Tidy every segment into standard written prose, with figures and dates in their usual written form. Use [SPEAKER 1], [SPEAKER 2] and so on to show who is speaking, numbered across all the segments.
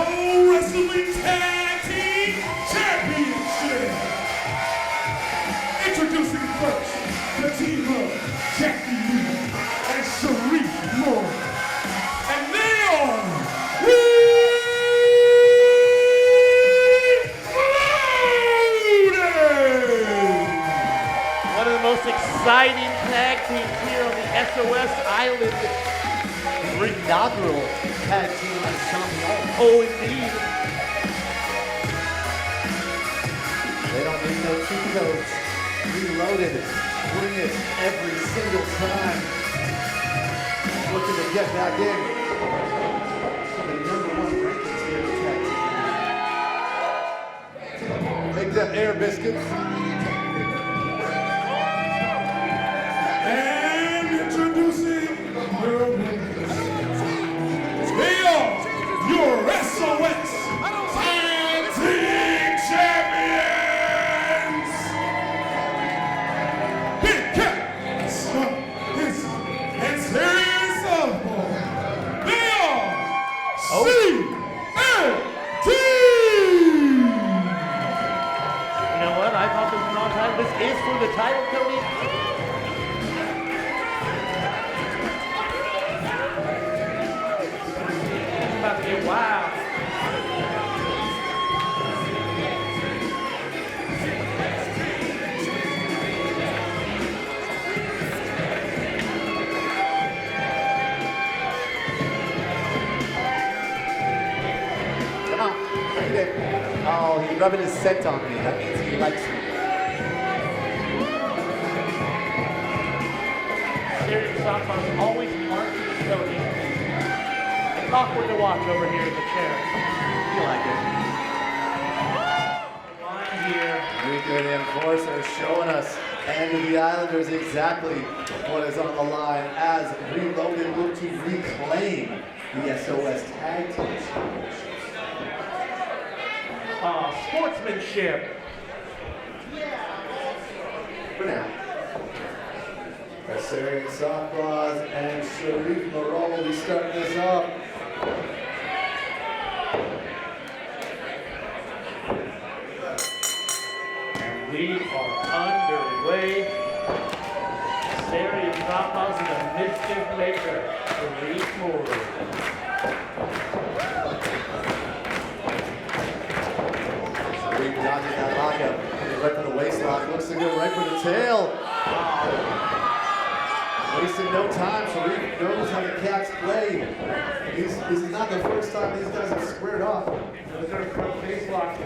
[SPEAKER 1] Pro Wrestling Tag Team Championship. Introducing first, the team of Jackie Lee and Sharif Moore. And they are
[SPEAKER 2] one of the most exciting tag teams here on the SOS Island.
[SPEAKER 3] Inaugural tag team champion.
[SPEAKER 2] Oh, indeed.
[SPEAKER 3] They don't need no cheat codes. Reloaded. Bring it every single time. Looking to get back in. The #1 rankings here in the tag team. Make them air biscuits.
[SPEAKER 1] And introducing your winners. They are your SOS Tag Team Champions. Big Cat, Smart, and Serious Softball. They are C.A.T.
[SPEAKER 2] You know what? I thought this was an on-time. This is for the title, Cody. It's about to get wild.
[SPEAKER 3] Come on. Bring it. Oh, he's rubbing his scent on me. That means he likes me.
[SPEAKER 2] Serious softball is always marking Cody. It's awkward to watch over here in the chair.
[SPEAKER 3] You like it.
[SPEAKER 2] Line here.
[SPEAKER 3] Enrique, the enforcer, showing us and the Islanders exactly what is on the line as Reloaded look to reclaim the SOS Tag Team Championships.
[SPEAKER 2] Sportsmanship.
[SPEAKER 3] For now. Serious Softballs and Sharif Moreau will be starting this up.
[SPEAKER 2] And we are underway. Serious softballs and a mischief maker. Sharif Moore.
[SPEAKER 3] Sharif dodging that lockup. Right for the waist lock. Looks to go right for the tail. Wasting no time. Sharif knows how the Cats play. This is not the first time these guys have squared off.
[SPEAKER 2] Those are front face lock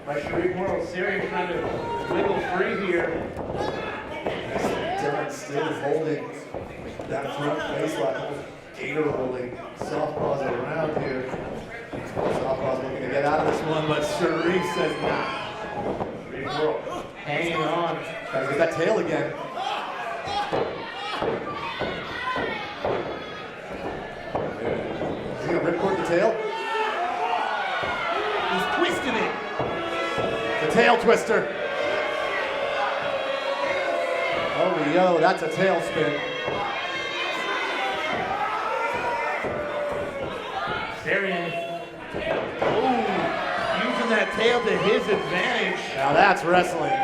[SPEAKER 2] by Sharif Moore. Serious trying to wiggle free here.
[SPEAKER 3] Dylan still holding that front face lock. Gator rolling. Softballs around here. Softball's looking to get out of this one, but Sharif says nah.
[SPEAKER 2] Sharif Moore hanging on.
[SPEAKER 3] Trying to get that tail again. Is he gonna ripcord the tail?
[SPEAKER 2] He's twisting it.
[SPEAKER 3] The tail twister. Oh, yo, that's a tailspin.
[SPEAKER 2] Sarian, using that tail to his advantage.
[SPEAKER 3] Now that's wrestling.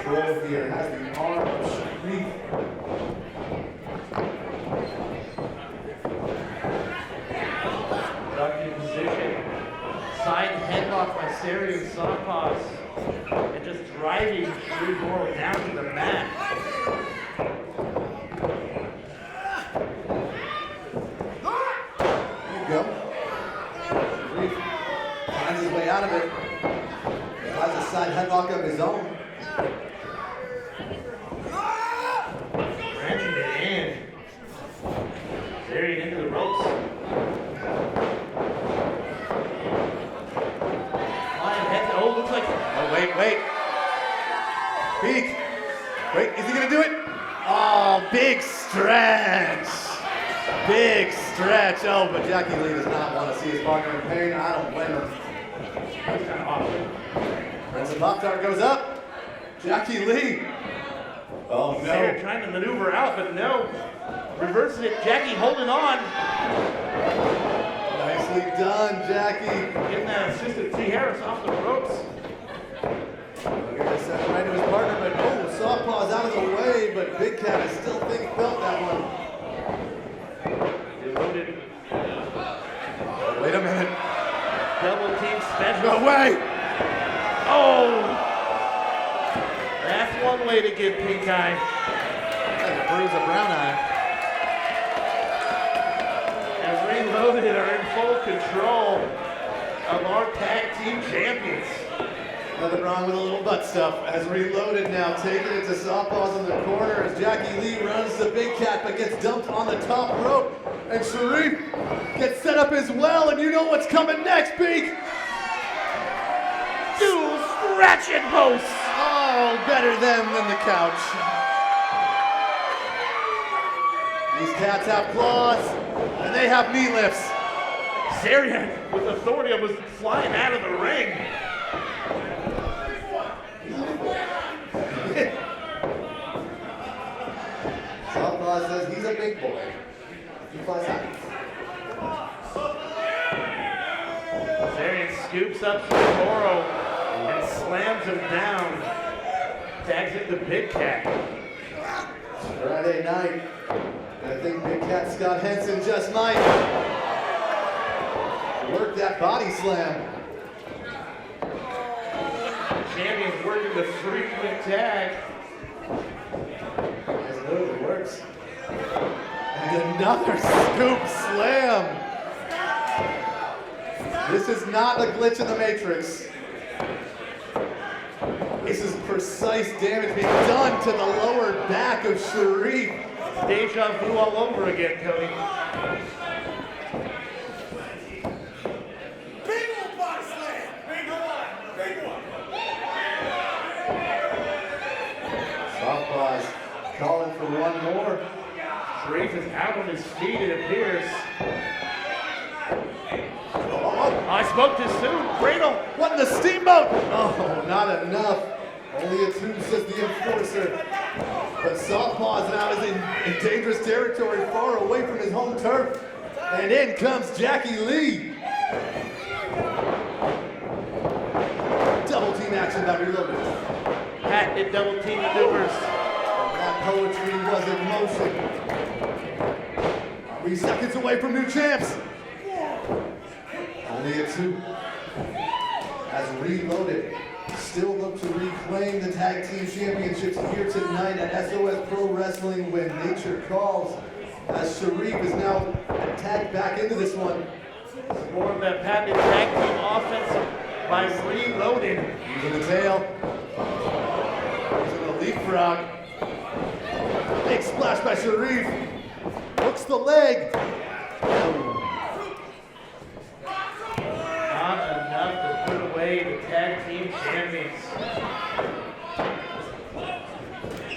[SPEAKER 3] Control here, has the arm of Sharif.
[SPEAKER 2] Productive position. Side headlock by Sarian Softpaws. And just driving Sharif Moore down to the mat.
[SPEAKER 3] There you go. Sharif finds his way out of it. Has a side headlock of his own.
[SPEAKER 2] Branching it in. Sarian into the ropes. Lion head. Oh, looks like.
[SPEAKER 3] Oh, wait. Peek. Wait, is he gonna do it? Oh, big stretch. Big stretch. Oh, but Jackie Lee does not want to see his partner in pain. I don't blame him.
[SPEAKER 2] That's kind of awesome.
[SPEAKER 3] Prince of Pop-Tart goes up. Jackie Lee Oh no.
[SPEAKER 2] Sarah trying to maneuver out, but no. Reverses it. Jackie holding on.
[SPEAKER 3] Nicely done, Jackie.
[SPEAKER 2] Getting that assistant T. Harris off the ropes.
[SPEAKER 3] Look at this, right to his partner, but oh, Southpaw's out of the way, but Big Cat is still felt that one.
[SPEAKER 2] Reloaded.
[SPEAKER 3] Wait a minute.
[SPEAKER 2] Double team special.
[SPEAKER 3] No way!
[SPEAKER 2] Oh! That's one way to get pink eye.
[SPEAKER 3] That's a bruise of brown eye.
[SPEAKER 2] And Reloaded are in full control of our tag team champions.
[SPEAKER 3] Nothing wrong with a little butt stuff. As Reloaded now taking it to Southpaws in the corner as Jackie Lee runs the Big Cat but gets dumped on the top rope. And Sharif gets set up as well, and you know what's coming next, Beak?
[SPEAKER 2] Dual scratching posts.
[SPEAKER 3] Oh, better them than the couch. These cats have claws, and they have knee lifts.
[SPEAKER 2] Sarian with authority was flying out of the ring.
[SPEAKER 3] Southpaw says he's a big boy. He flies out.
[SPEAKER 2] Sarian scoops up Socorro and slams him down. Tags it to Big Cat.
[SPEAKER 3] Friday night. I think Big Cat Scott Henson just might work that body slam.
[SPEAKER 2] Champions working the three-point tag.
[SPEAKER 3] As it really works. And another scoop slam. This is not a glitch in the Matrix. This is precise damage being done to the lower back of Sharif.
[SPEAKER 2] Deja vu all over again, Cody.
[SPEAKER 1] Big one body slam. Big one. Big one.
[SPEAKER 3] Southpaw's calling for one more.
[SPEAKER 2] Sharif is out on his feet, it appears.
[SPEAKER 3] Oh,
[SPEAKER 2] I spoke too soon. Cradle.
[SPEAKER 3] what in the steamboat? Oh, not enough. Only a two, says the enforcer. But Southpaw now is in dangerous territory, far away from his home turf. And in comes Jackie Lee. Double team action by Reloaded.
[SPEAKER 2] Pat did double team maneuvers.
[SPEAKER 3] That poetry was in motion. 3 seconds away from new champs. Only a two. As Reloaded still look to reclaim the tag team championships here tonight at SOS Pro Wrestling when nature calls. As Sharif is now tagged back into this one.
[SPEAKER 2] More of that patented tag team offense by Reloaded.
[SPEAKER 3] Using the tail. Using the leapfrog. Big splash by Sharif. Hooks the leg.
[SPEAKER 2] Not enough to put away the tag team champions.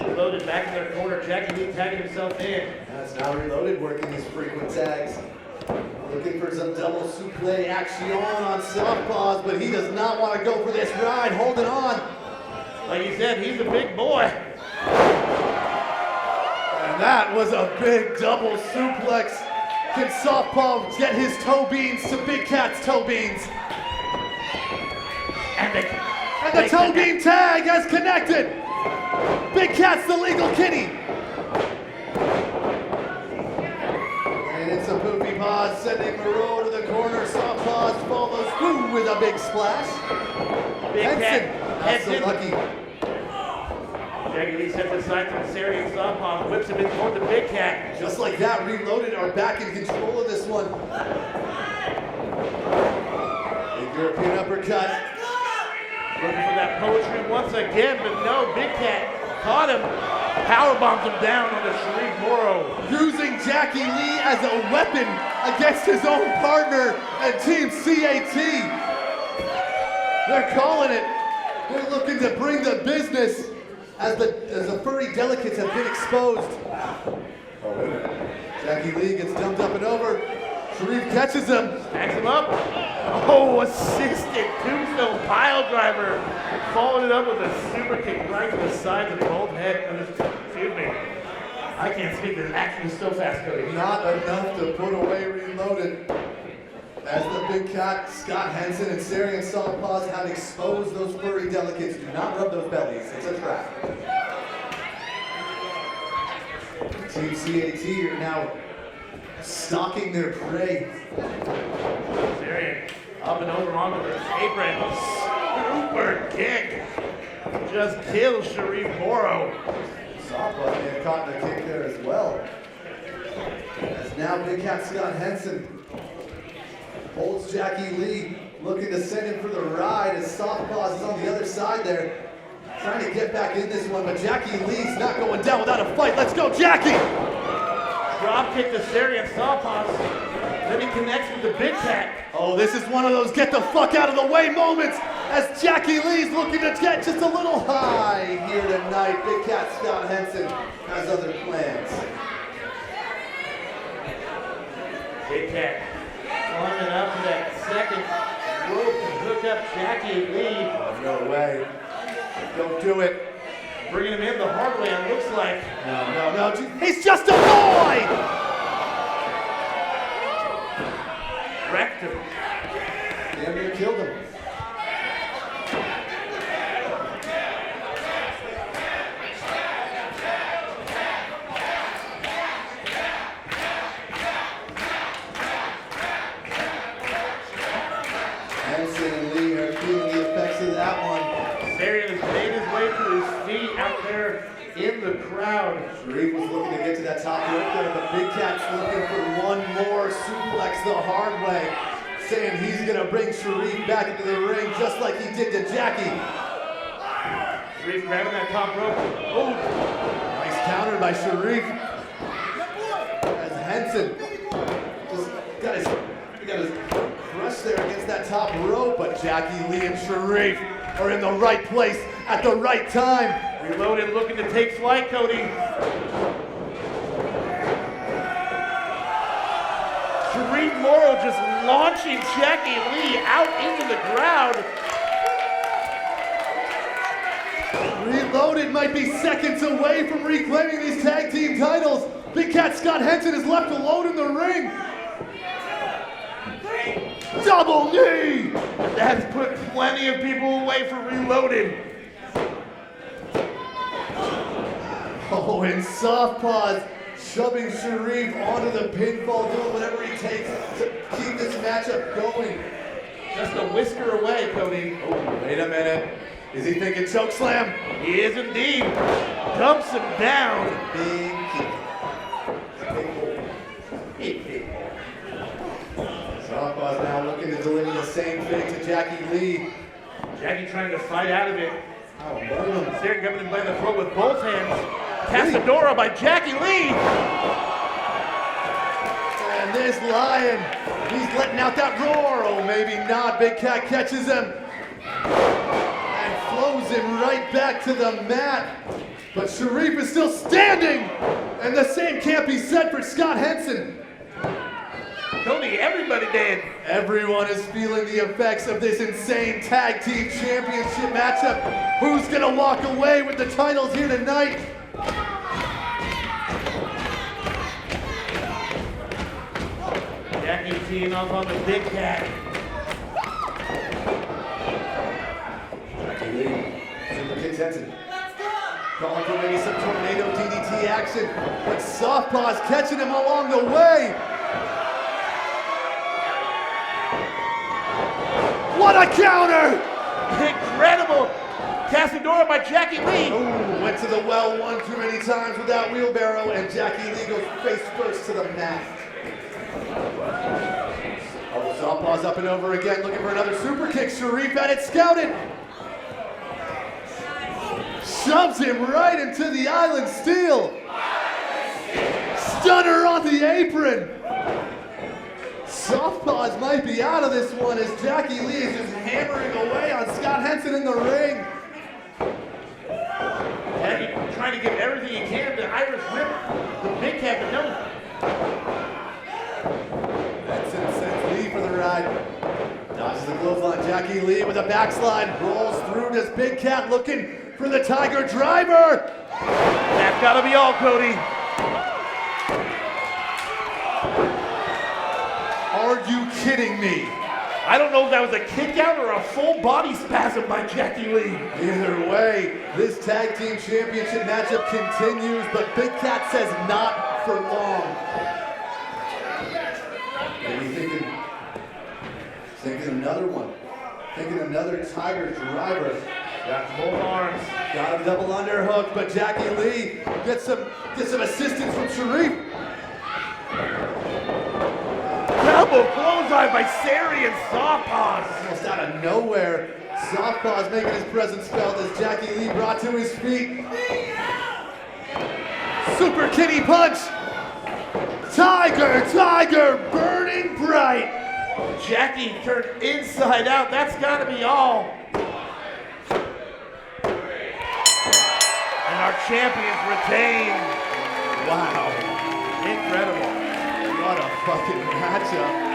[SPEAKER 2] Reloaded back in their corner. Jackie Lee tagging himself in.
[SPEAKER 3] That's now Reloaded working his frequent tags. Looking for some double suplex action on Southpaws, but he does not want to go for this ride. Holding on.
[SPEAKER 2] Like you said, he's a big boy.
[SPEAKER 3] And that was a big double suplex. Can Southpaw get his toe beans to Big Cat's toe beans? And the toe bean tag has connected. Big Cat's the legal kitty. And it's a poopy paws sending Moreau to the corner. Southpaws follows through with a big splash.
[SPEAKER 2] Big
[SPEAKER 3] Henson,
[SPEAKER 2] Cat
[SPEAKER 3] not so
[SPEAKER 2] heads in.
[SPEAKER 3] lucky.
[SPEAKER 2] Jackie Lee steps aside from Sarian Southpaw, whips him in toward the Big Cat.
[SPEAKER 3] Just like that, Reloaded are back in control of this one. Big European uppercut.
[SPEAKER 2] Looking for that poetry once again, but no, Big Cat caught him, powerbombed him down on the Sharif Moro.
[SPEAKER 3] Using Jackie Lee as a weapon against his own partner and Team C.A.T. They're calling it. They're looking to bring the business as the furry delicates have been exposed. Oh, wait a minute. Jackie Lee gets dumped up and over. Sharif catches him.
[SPEAKER 2] Stacks him up. Oh, assisted tombstone pile driver. Following it up with a super kick right to the sides of both head. I can't speak to action so fast, Cody.
[SPEAKER 3] Not enough to put away Reloaded. As the Big Cat, Scott Henson, and Sarian Softpaws have exposed those furry delicates. Do not rub those bellies. It's a trap. Team C.A.T. are now stalking their prey.
[SPEAKER 2] Sarian up and over onto the apron. Super kick. Just kills Sharif Moro.
[SPEAKER 3] Softpaws may have caught the kick there as well. As now Big Cat Scott Henson holds Jackie Lee, looking to send him for the ride as Softpaws is on the other side there, trying to get back in this one, but Jackie Lee's not going down without a fight. Let's go, Jackie!
[SPEAKER 2] Drop kick to Sarian Softpaws. Then he connects with the Big Cat.
[SPEAKER 3] Oh, this is one of those get the fuck out of the way moments as Jackie Lee's looking to get just a little high here tonight. Big Cat Scott Henson has other plans.
[SPEAKER 2] Big Cat climbing up to that second rope to hook up Jackie Lee.
[SPEAKER 3] No way. Don't do it.
[SPEAKER 2] Bringing him in the hard way, it looks like.
[SPEAKER 3] No. He's just a boy!
[SPEAKER 2] Wrecked him.
[SPEAKER 3] Damn near killed him. Henson and Lee are feeling the effects of that one.
[SPEAKER 2] Sarian has made his way to his feet out there in the crowd.
[SPEAKER 3] Sharif was looking to get to that top rope there, but Big Cat's looking for one more suplex the hard way, saying he's gonna bring Sharif back into the ring just like he did to Jackie.
[SPEAKER 2] Sharif grabbing that top rope. Oh,
[SPEAKER 3] Nice counter by Sharif. As Henson just got his crush there against that top rope, but Jackie Lee and Sharif are in the right place at the right time.
[SPEAKER 2] Reloaded, looking to take flight, Cody. Sharif Moro just launching Jackie Lee out into the crowd.
[SPEAKER 3] Reloaded might be seconds away from reclaiming these tag team titles. Big Cat Scott Henson is left alone in the ring. Double knee!
[SPEAKER 2] That's put plenty of people away for Reloaded.
[SPEAKER 3] Oh, and Softpaws shoving Sharif onto the pinfall, doing whatever he takes to keep this matchup going.
[SPEAKER 2] Just a whisker away, Cody.
[SPEAKER 3] Oh, wait a minute. Is he thinking chokeslam?
[SPEAKER 2] He is indeed. Dumps him down.
[SPEAKER 3] Big kick. Softpaws now looking to deliver the same thing to Jackie Lee.
[SPEAKER 2] Jackie trying to fight out of it.
[SPEAKER 3] Oh, boom.
[SPEAKER 2] Sarian coming in by the throat with both hands. Casadora by Jackie Lee.
[SPEAKER 3] And this Lion, he's letting out that roar. Oh, maybe not. Big Cat catches him and flows him right back to the mat. But Sharif is still standing, and the same can't be said for Scott Henson.
[SPEAKER 2] Cody, everybody did.
[SPEAKER 3] Everyone is feeling the effects of this insane tag team championship matchup. Who's gonna walk away with the titles here tonight?
[SPEAKER 2] Jackie teeing off on the Big Cat.
[SPEAKER 3] Jackie Lee, super kicks Henson. Calling for maybe some tornado DDT action, but Softpaws catching him along the way. What a counter!
[SPEAKER 2] Incredible! Casadora by Jackie Lee.
[SPEAKER 3] Ooh, went to the well one too many times with that wheelbarrow, and Jackie Lee goes face first to the mat. Oh, Softpaws up and over again, looking for another super kick. Sharif had it scouted. Shoves him right into the island steel. Stunner on the apron. Softpaws might be out of this one as Jackie Lee is just hammering away on Scott Henson in the ring.
[SPEAKER 2] Jackie trying to give everything he can to Irish whip the Big Cat, but no.
[SPEAKER 3] Henson sends Lee for the ride. Dodges the clothesline. Jackie Lee with a backslide. Rolls through this Big Cat looking for the Tiger Driver.
[SPEAKER 2] That's gotta be all, Cody.
[SPEAKER 3] Are you kidding me?
[SPEAKER 1] I don't know if that was a kick out or a full body spasm by Jackie Lee.
[SPEAKER 3] Either way, this tag team championship matchup continues, but Big Cat says not for long. Maybe thinking another one. Thinking another Tiger driver.
[SPEAKER 1] Got both arms.
[SPEAKER 3] Got a double underhook, but Jackie Lee gets some assistance from Sharif.
[SPEAKER 1] Double clothesline by Sari and Softpaws.
[SPEAKER 3] Almost out of nowhere, Softpaws making his presence felt as Jackie Lee brought to his feet. Super kitty punch. Tiger, burning bright.
[SPEAKER 1] Jackie turned inside out. That's gotta be all. And our champions retain.
[SPEAKER 3] Wow,
[SPEAKER 1] Incredible.
[SPEAKER 3] what a fucking matchup.